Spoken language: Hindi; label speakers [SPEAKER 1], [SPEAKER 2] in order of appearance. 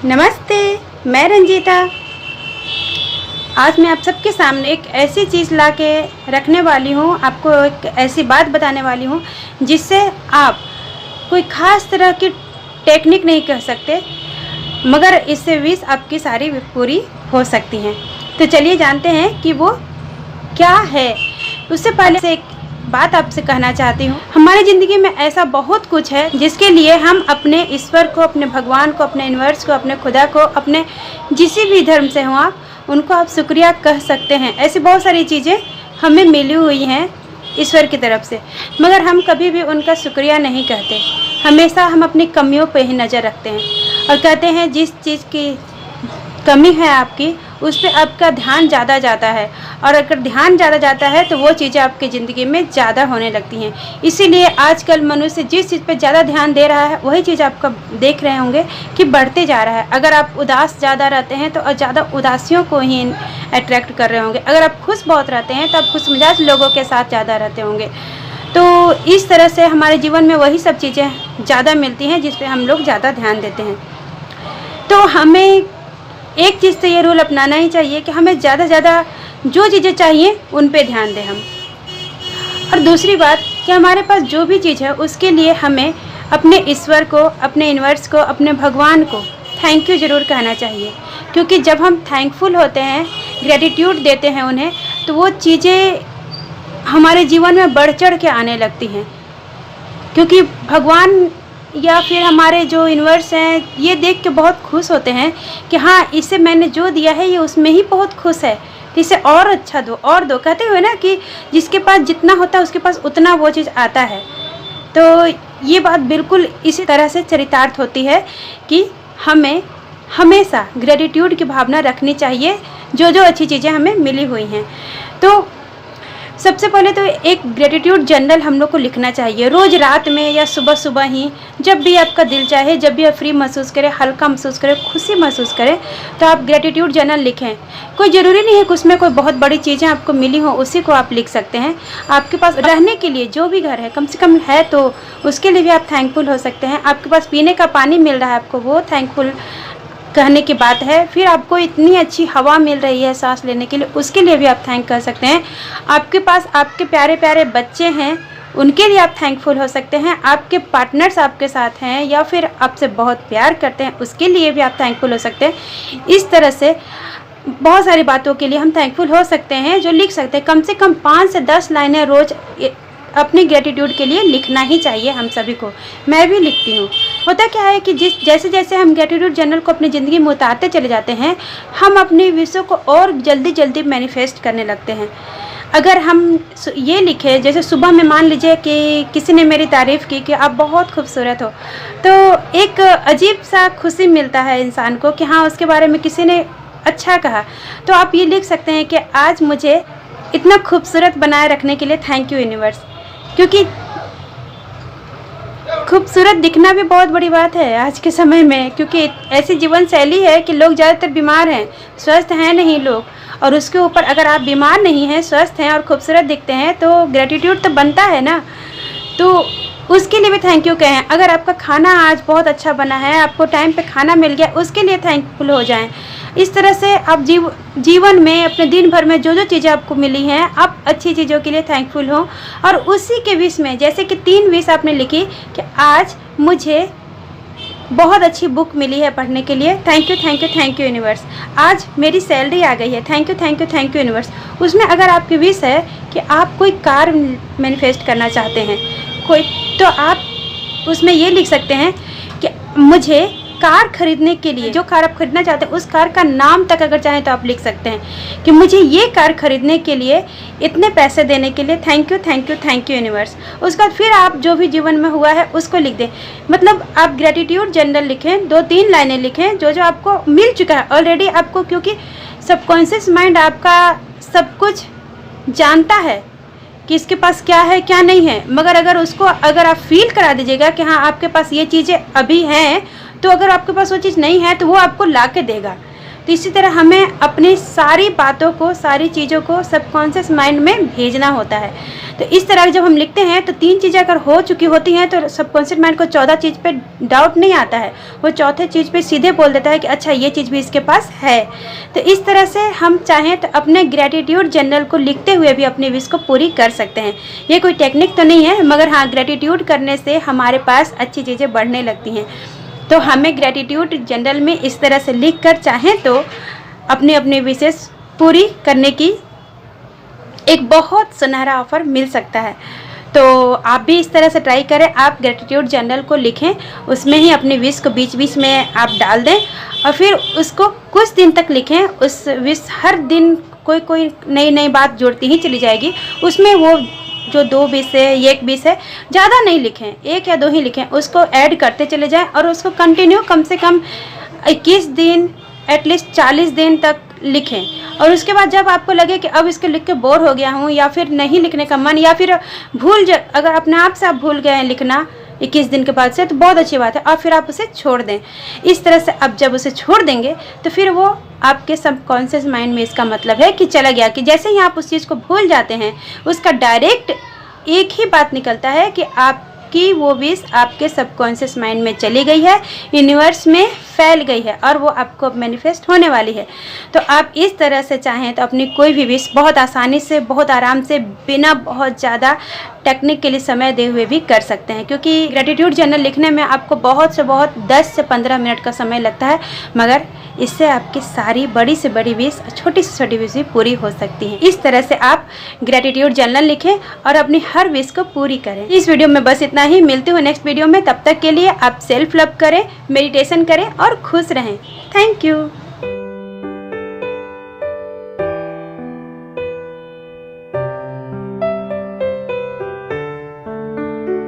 [SPEAKER 1] नमस्ते, मैं रंजीता। आज मैं आप सबके सामने एक ऐसी चीज़ ला के रखने वाली हूँ, आपको एक ऐसी बात बताने वाली हूँ जिससे आप कोई ख़ास तरह की टेक्निक नहीं कर सकते, मगर इससे विश आपकी सारी पूरी हो सकती हैं। तो चलिए जानते हैं कि वो क्या है। उससे पहले से एक बात आपसे कहना चाहती हूँ, हमारी ज़िंदगी में ऐसा बहुत कुछ है जिसके लिए हम अपने ईश्वर को, अपने भगवान को, अपने यूनिवर्स को, अपने खुदा को, अपने जिस भी धर्म से हो आप, उनको आप शुक्रिया कह सकते हैं। ऐसी बहुत सारी चीज़ें हमें मिली हुई हैं ईश्वर की तरफ से, मगर हम कभी भी उनका शुक्रिया नहीं कहते। हमेशा हम अपनी कमियों पर ही नज़र रखते हैं और कहते हैं जिस चीज़ की कमी है आपकी, उस पर आपका ध्यान ज़्यादा जाता है, और अगर ध्यान ज़्यादा जाता है तो वो चीज़ें आपकी ज़िंदगी में ज़्यादा होने लगती हैं। इसीलिए आजकल मनुष्य जिस चीज़ पे ज़्यादा ध्यान दे रहा है वही चीज़ आपका देख रहे होंगे कि बढ़ते जा रहा है। अगर आप उदास ज़्यादा रहते हैं तो ज़्यादा उदासियों को ही अट्रैक्ट कर रहे होंगे। अगर आप खुश बहुत रहते हैं तो आप खुश मिजाज लोगों के साथ ज़्यादा रहते होंगे। तो इस तरह से हमारे जीवन में वही सब चीज़ें ज़्यादा मिलती हैं जिस पर हम लोग ज़्यादा ध्यान देते हैं। तो हमें एक चीज़ तो ये रूल अपनाना ही चाहिए कि हमें ज़्यादा से ज़्यादा जो चीज़ें चाहिए उन पे ध्यान दें हम। और दूसरी बात कि हमारे पास जो भी चीज़ है उसके लिए हमें अपने ईश्वर को, अपने यूनिवर्स को, अपने भगवान को थैंक यू ज़रूर कहना चाहिए। क्योंकि जब हम थैंकफुल होते हैं, ग्रेटिट्यूड देते हैं उन्हें, तो वो चीज़ें हमारे जीवन में बढ़ चढ़ के आने लगती हैं। क्योंकि भगवान या फिर हमारे जो यूनिवर्स हैं ये देख के बहुत खुश होते हैं कि हाँ, इसे मैंने जो दिया है ये उसमें ही बहुत खुश है, इसे और अच्छा दो और दो। कहते हुए ना कि जिसके पास जितना होता है उसके पास उतना वो चीज़ आता है। तो ये बात बिल्कुल इसी तरह से चरितार्थ होती है कि हमें हमेशा ग्रेटिट्यूड की भावना रखनी चाहिए जो जो अच्छी चीज़ें हमें मिली हुई हैं। तो सबसे पहले तो एक ग्रेटिट्यूड जर्नल हम लोग को लिखना चाहिए रोज़ रात में या सुबह सुबह ही, जब भी आपका दिल चाहे, जब भी आप फ्री महसूस करें, हल्का महसूस करें, खुशी महसूस करें, तो आप ग्रेटिट्यूड जर्नल लिखें। कोई ज़रूरी नहीं है कि उसमें कोई बहुत बड़ी चीज़ें आपको मिली हो, उसी को आप लिख सकते हैं। आपके पास रहने के लिए जो भी घर है कम से कम है तो उसके लिए भी आप थैंकफुल हो सकते हैं। आपके पास पीने का पानी मिल रहा है आपको, वो थैंकफुल कहने की बात है। फिर आपको इतनी अच्छी हवा मिल रही है सांस लेने के लिए, उसके लिए भी आप थैंक कर सकते हैं। आपके पास आपके प्यारे प्यारे बच्चे हैं, उनके लिए आप थैंकफुल हो सकते हैं। आपके पार्टनर्स आपके साथ हैं या फिर आपसे बहुत प्यार करते हैं, उसके लिए भी आप थैंकफुल हो सकते हैं। इस तरह से बहुत सारी बातों के लिए हम थैंकफुल हो सकते हैं जो लिख सकते हैं। कम से कम 5 से 10 लाइनें रोज़ अपने ग्रेटिट्यूड के लिए लिखना ही चाहिए हम सभी को। मैं भी लिखती हूँ। होता क्या है कि जैसे जैसे हम ग्रेटिट्यूड जर्नल को अपनी ज़िंदगी में उतारते चले जाते हैं, हम अपने विषयों को और जल्दी जल्दी मैनिफेस्ट करने लगते हैं। अगर हम ये लिखें, जैसे सुबह में मान लीजिए कि किसी ने मेरी तारीफ़ की कि आप बहुत खूबसूरत हो, तो एक अजीब सा खुशी मिलता है इंसान को कि हाँ, उसके बारे में किसी ने अच्छा कहा। तो आप ये लिख सकते हैं कि आज मुझे इतना खूबसूरत बनाए रखने के लिए थैंक यू यूनिवर्स। क्योंकि खूबसूरत दिखना भी बहुत बड़ी बात है आज के समय में, क्योंकि ऐसी जीवन शैली है कि लोग ज़्यादातर बीमार हैं, स्वस्थ हैं नहीं लोग। और उसके ऊपर अगर आप बीमार नहीं हैं, स्वस्थ हैं और खूबसूरत दिखते हैं तो ग्रेटिट्यूड तो बनता है ना। तो उसके लिए भी थैंक यू कहें। अगर आपका खाना आज बहुत अच्छा बना है, आपको टाइम पे खाना मिल गया, उसके लिए थैंकफुल हो जाएं। इस तरह से आप जीवन में अपने दिन भर में जो जो चीज़ें आपको मिली हैं, आप अच्छी चीज़ों के लिए थैंकफुल हो। और उसी के विश में, जैसे कि 3 विश आपने लिखी कि आज मुझे बहुत अच्छी बुक मिली है पढ़ने के लिए, thank you thank you thank you universe. आज मेरी सैलरी आ गई है, thank you thank you thank you universe. उसमें अगर आपकी विश है कि आप कोई कार मैनिफेस्ट करना चाहते हैं कोई, तो आप उसमें ये लिख सकते हैं कि मुझे कार खरीदने के लिए, जो कार आप खरीदना चाहते हैं उस कार का नाम तक अगर चाहें तो आप लिख सकते हैं कि मुझे ये कार खरीदने के लिए इतने पैसे देने के लिए thank you thank you thank you universe. उसके बाद फिर आप जो भी जीवन में हुआ है उसको लिख दें। मतलब आप ग्रेटिट्यूड जर्नल लिखें, 2-3 लाइनें लिखें जो जो आपको मिल चुका है ऑलरेडी आपको, क्योंकि सबकॉन्शियस माइंड आपका सब कुछ जानता है कि इसके पास क्या है क्या नहीं है। मगर अगर आप फील करा दीजिएगा कि हाँ, आपके पास ये चीज़ें अभी हैं, तो अगर आपके पास वो चीज़ नहीं है तो वो आपको ला के देगा। तो इसी तरह हमें अपनी सारी बातों को, सारी चीज़ों को सबकॉन्शियस माइंड में भेजना होता है। तो इस तरह जब हम लिखते हैं तो 3 चीज़ें अगर हो चुकी होती हैं तो सबकॉन्शियस माइंड को 14 चीज़ पे डाउट नहीं आता है, वो चौथे चीज़ पे सीधे बोल देता है कि अच्छा ये चीज़ भी इसके पास है। तो इस तरह से हम चाहें तो अपने ग्रेटिट्यूड जर्नल को लिखते हुए भी अपनी विश को पूरी कर सकते हैं। ये कोई टेक्निक तो नहीं है, मगर हाँ, ग्रेटिट्यूड करने से हमारे पास अच्छी चीज़ें बढ़ने लगती हैं। तो हमें ग्रेटिट्यूड जर्नल में इस तरह से लिख कर चाहें तो अपनी अपनी विशेष पूरी करने की एक बहुत सुनहरा ऑफर मिल सकता है। तो आप भी इस तरह से ट्राई करें। आप ग्रेटिट्यूड जर्नल को लिखें, उसमें ही अपनी विश को बीच बीच में आप डाल दें और फिर उसको कुछ दिन तक लिखें। उस विश हर दिन कोई नई बात जोड़ती ही चली जाएगी। उसमें वो जो 2 विश है, 1 विश है, ज़्यादा नहीं लिखें, 1 या 2 ही लिखें, उसको ऐड करते चले जाएं और उसको कंटिन्यू कम से कम 21 दिन, एटलीस्ट 40 दिन तक लिखें। और उसके बाद जब आपको लगे कि अब इसको लिख के बोर हो गया हूँ या फिर नहीं लिखने का मन, या फिर अगर अपने आप से आप भूल गए हैं लिखना 21 दिन के बाद से, तो बहुत अच्छी बात है, और फिर आप उसे छोड़ दें। इस तरह से अब जब उसे छोड़ देंगे तो फिर वो आपके सबकॉन्शियस माइंड में इसका मतलब है कि चला गया, कि जैसे ही आप उस चीज़ को भूल जाते हैं उसका डायरेक्ट एक ही बात निकलता है कि आपकी वो विश आपके सबकॉन्शियस माइंड में चली गई है, यूनिवर्स में फैल गई है और वो आपको अब मैनिफेस्ट होने वाली है। तो आप इस तरह से चाहें तो अपनी कोई भी विश बहुत आसानी से, बहुत आराम से, बिना बहुत ज़्यादा टेक्निक के लिए समय दे हुए भी कर सकते हैं, क्योंकि ग्रेटिट्यूड जर्नल लिखने में आपको बहुत से बहुत 10 से 15 मिनट का समय लगता है, मगर इससे आपकी सारी बड़ी से बड़ी विश, छोटी से छोटी विश भी पूरी हो सकती है। इस तरह से आप ग्रेटिट्यूड जर्नल लिखें और अपनी हर विश को पूरी करें। इस वीडियो में बस इतना ही। मिलते हो नेक्स्ट वीडियो में। तब तक के लिए आप सेल्फ लव करें, मेडिटेशन करें और खुश रहें। Thank you.